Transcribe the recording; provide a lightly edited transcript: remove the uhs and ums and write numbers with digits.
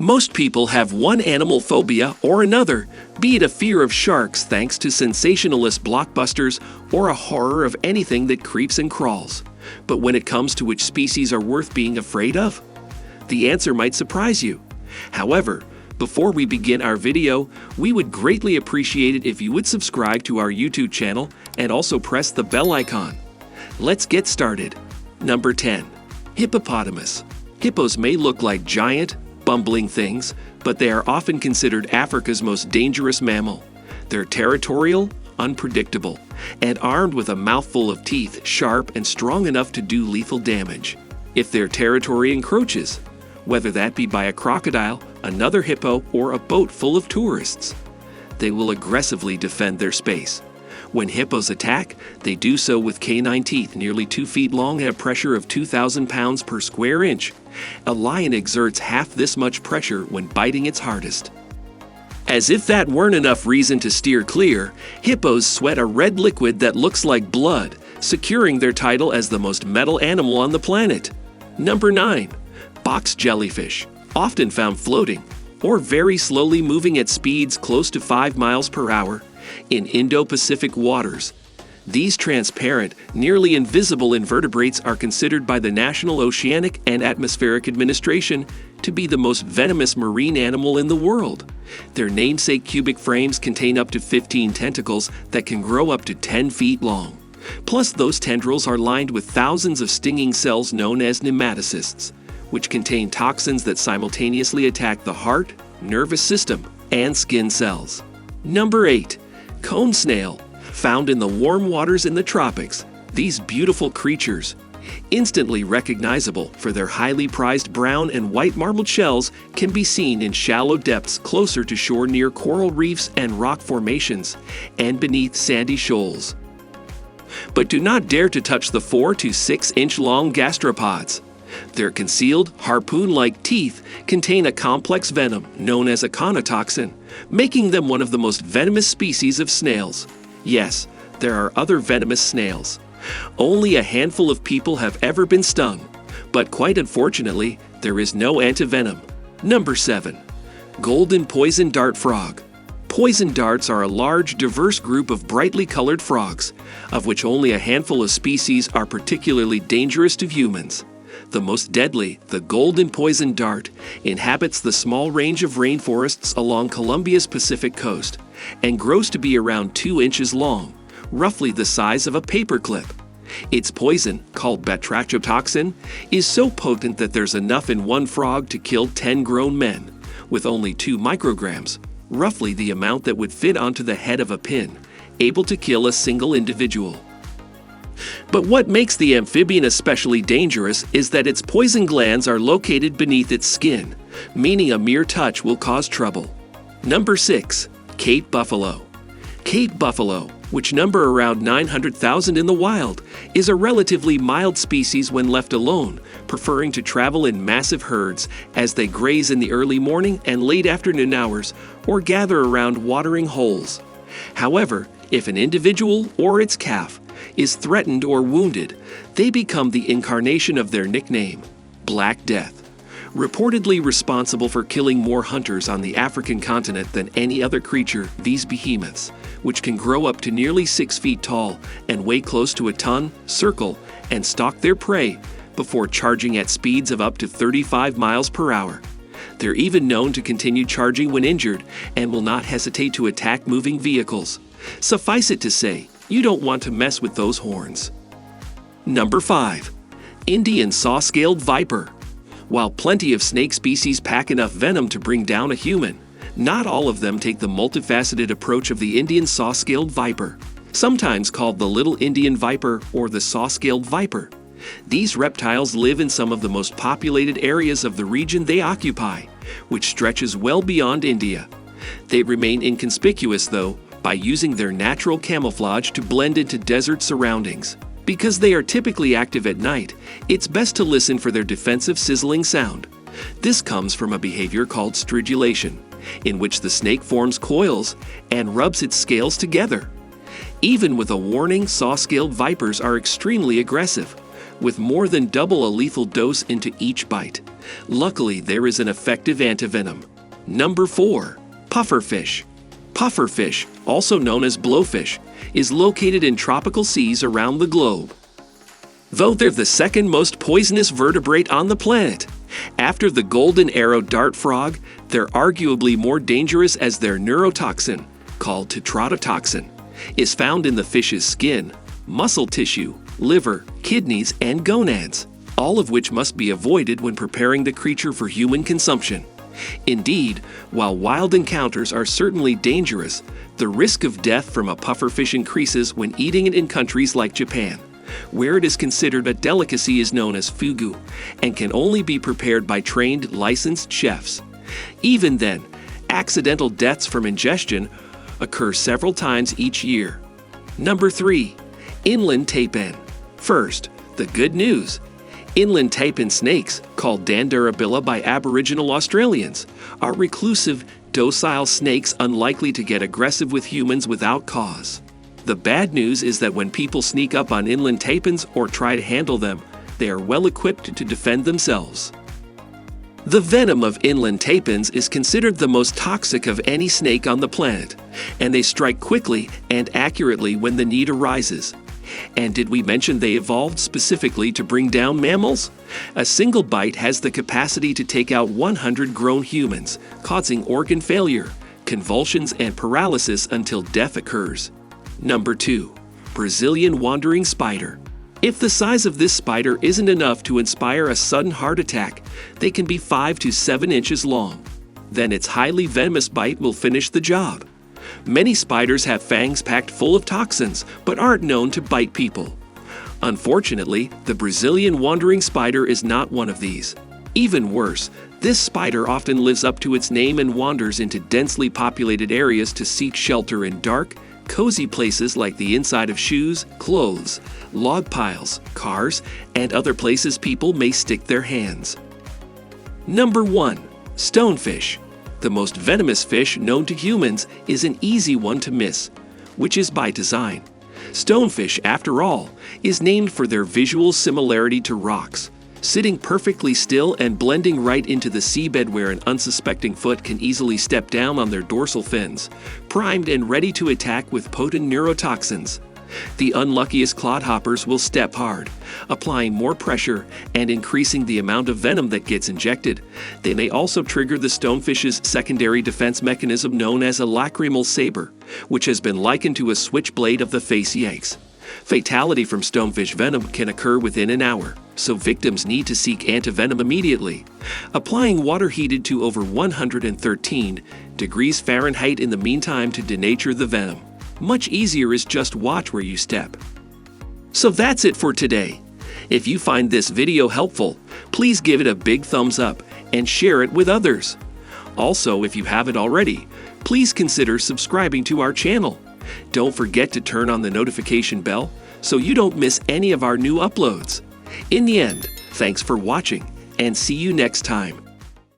Most people have one animal phobia or another, be it a fear of sharks thanks to sensationalist blockbusters or a horror of anything that creeps and crawls. But when it comes to which species are worth being afraid of, the answer might surprise you. However, before we begin our video, we would greatly appreciate it if you would subscribe to our YouTube channel and also press the bell icon. Let's get started. Number 10. Hippopotamus. Hippos may look like giant, bumbling things, but they are often considered Africa's most dangerous mammal. They're territorial, unpredictable, and armed with a mouthful of teeth sharp and strong enough to do lethal damage if their territory encroaches, whether that be by a crocodile, another hippo, or a boat full of tourists. They will aggressively defend their space. When hippos attack, they do so with canine teeth nearly 2 feet long and a pressure of 2,000 pounds per square inch. A lion exerts half this much pressure when biting its hardest. As if that weren't enough reason to steer clear, hippos sweat a red liquid that looks like blood, securing their title as the most metal animal on the planet. Number 9. Box jellyfish, often found floating or very slowly moving at speeds close to 5 miles per hour in Indo-Pacific waters. These transparent, nearly invisible invertebrates are considered by the National Oceanic and Atmospheric Administration to be the most venomous marine animal in the world. Their namesake cubic frames contain up to 15 tentacles that can grow up to 10 feet long. Plus, those tendrils are lined with thousands of stinging cells known as nematocysts, which contain toxins that simultaneously attack the heart, nervous system, and skin cells. Number 8. Cone snail. Found in the warm waters in the tropics, these beautiful creatures, instantly recognizable for their highly prized brown and white marbled shells, can be seen in shallow depths closer to shore near coral reefs and rock formations, and beneath sandy shoals. But do not dare to touch the 4 to 6 inch long gastropods. Their concealed, harpoon-like teeth contain a complex venom known as aconitoxin, making them one of the most venomous species of snails. Yes, there are other venomous snails. Only a handful of people have ever been stung, but quite unfortunately, there is no antivenom. Number 7. Golden poison dart frog. Poison darts are a large, diverse group of brightly colored frogs, of which only a handful of species are particularly dangerous to humans. The most deadly, the golden poison dart, inhabits the small range of rainforests along Colombia's Pacific coast and grows to be around 2 inches long, roughly the size of a paperclip. Its poison, called batrachotoxin, is so potent that there's enough in one frog to kill 10 grown men, with only 2 micrograms, roughly the amount that would fit onto the head of a pin, able to kill a single individual. But what makes the amphibian especially dangerous is that its poison glands are located beneath its skin, meaning a mere touch will cause trouble. Number 6. Cape buffalo. Cape buffalo, which number around 900,000 in the wild, is a relatively mild species when left alone, preferring to travel in massive herds as they graze in the early morning and late afternoon hours or gather around watering holes. However, if an individual or its calf is threatened or wounded, they become the incarnation of their nickname, Black Death. Reportedly responsible for killing more hunters on the African continent than any other creature, these behemoths, which can grow up to nearly 6 feet tall and weigh close to a ton, circle and stalk their prey before charging at speeds of up to 35 miles per hour. They're even known to continue charging when injured and will not hesitate to attack moving vehicles. Suffice it to say, you don't want to mess with those horns. Number 5. Indian saw-scaled viper. While plenty of snake species pack enough venom to bring down a human, not all of them take the multifaceted approach of the Indian saw-scaled viper, sometimes called the little Indian viper or the saw-scaled viper. These reptiles live in some of the most populated areas of the region they occupy, which stretches well beyond India. They remain inconspicuous, though, by using their natural camouflage to blend into desert surroundings. Because they are typically active at night, it's best to listen for their defensive sizzling sound. This comes from a behavior called stridulation, in which the snake forms coils and rubs its scales together. Even with a warning, saw-scaled vipers are extremely aggressive, with more than double a lethal dose into each bite. Luckily, there is an effective antivenom. Number 4. Pufferfish. Pufferfish, also known as blowfish, is located in tropical seas around the globe. Though they're the second most poisonous vertebrate on the planet, after the golden arrow dart frog, they're arguably more dangerous as their neurotoxin, called tetrodotoxin, is found in the fish's skin, muscle tissue, liver, kidneys, and gonads, all of which must be avoided when preparing the creature for human consumption. Indeed, while wild encounters are certainly dangerous, the risk of death from a pufferfish increases when eating it in countries like Japan, where it is considered a delicacy is known as fugu and can only be prepared by trained licensed chefs. Even then, accidental deaths from ingestion occur several times each year. Number 3. Inland taipan. First, the good news. Inland taipan snakes, called Dandurabilla by Aboriginal Australians, are reclusive, docile snakes unlikely to get aggressive with humans without cause. The bad news is that when people sneak up on inland taipans or try to handle them, they are well equipped to defend themselves. The venom of inland taipans is considered the most toxic of any snake on the planet, and they strike quickly and accurately when the need arises. And did we mention they evolved specifically to bring down mammals? A single bite has the capacity to take out 100 grown humans, causing organ failure, convulsions, and paralysis until death occurs. Number 2. Brazilian wandering spider. If the size of this spider isn't enough to inspire a sudden heart attack, they can be 5 to 7 inches long. Then its highly venomous bite will finish the job. Many spiders have fangs packed full of toxins, but aren't known to bite people. Unfortunately, the Brazilian wandering spider is not one of these. Even worse, this spider often lives up to its name and wanders into densely populated areas to seek shelter in dark, cozy places like the inside of shoes, clothes, log piles, cars, and other places people may stick their hands. Number 1. Stonefish. The most venomous fish known to humans is an easy one to miss, which is by design. Stonefish, after all, is named for their visual similarity to rocks, sitting perfectly still and blending right into the seabed where an unsuspecting foot can easily step down on their dorsal fins, primed and ready to attack with potent neurotoxins. The unluckiest clodhoppers will step hard, applying more pressure and increasing the amount of venom that gets injected. They may also trigger the stonefish's secondary defense mechanism known as a lacrimal saber, which has been likened to a switchblade of the face yanks. Fatality from stonefish venom can occur within an hour, so victims need to seek antivenom immediately. Applying water heated to over 113 degrees Fahrenheit in the meantime to denature the venom. Much easier is just watch where you step. So that's it for today. If you find this video helpful, please give it a big thumbs up and share it with others. Also, if you haven't already, please consider subscribing to our channel. Don't forget to turn on the notification bell so you don't miss any of our new uploads. In the end, thanks for watching and see you next time.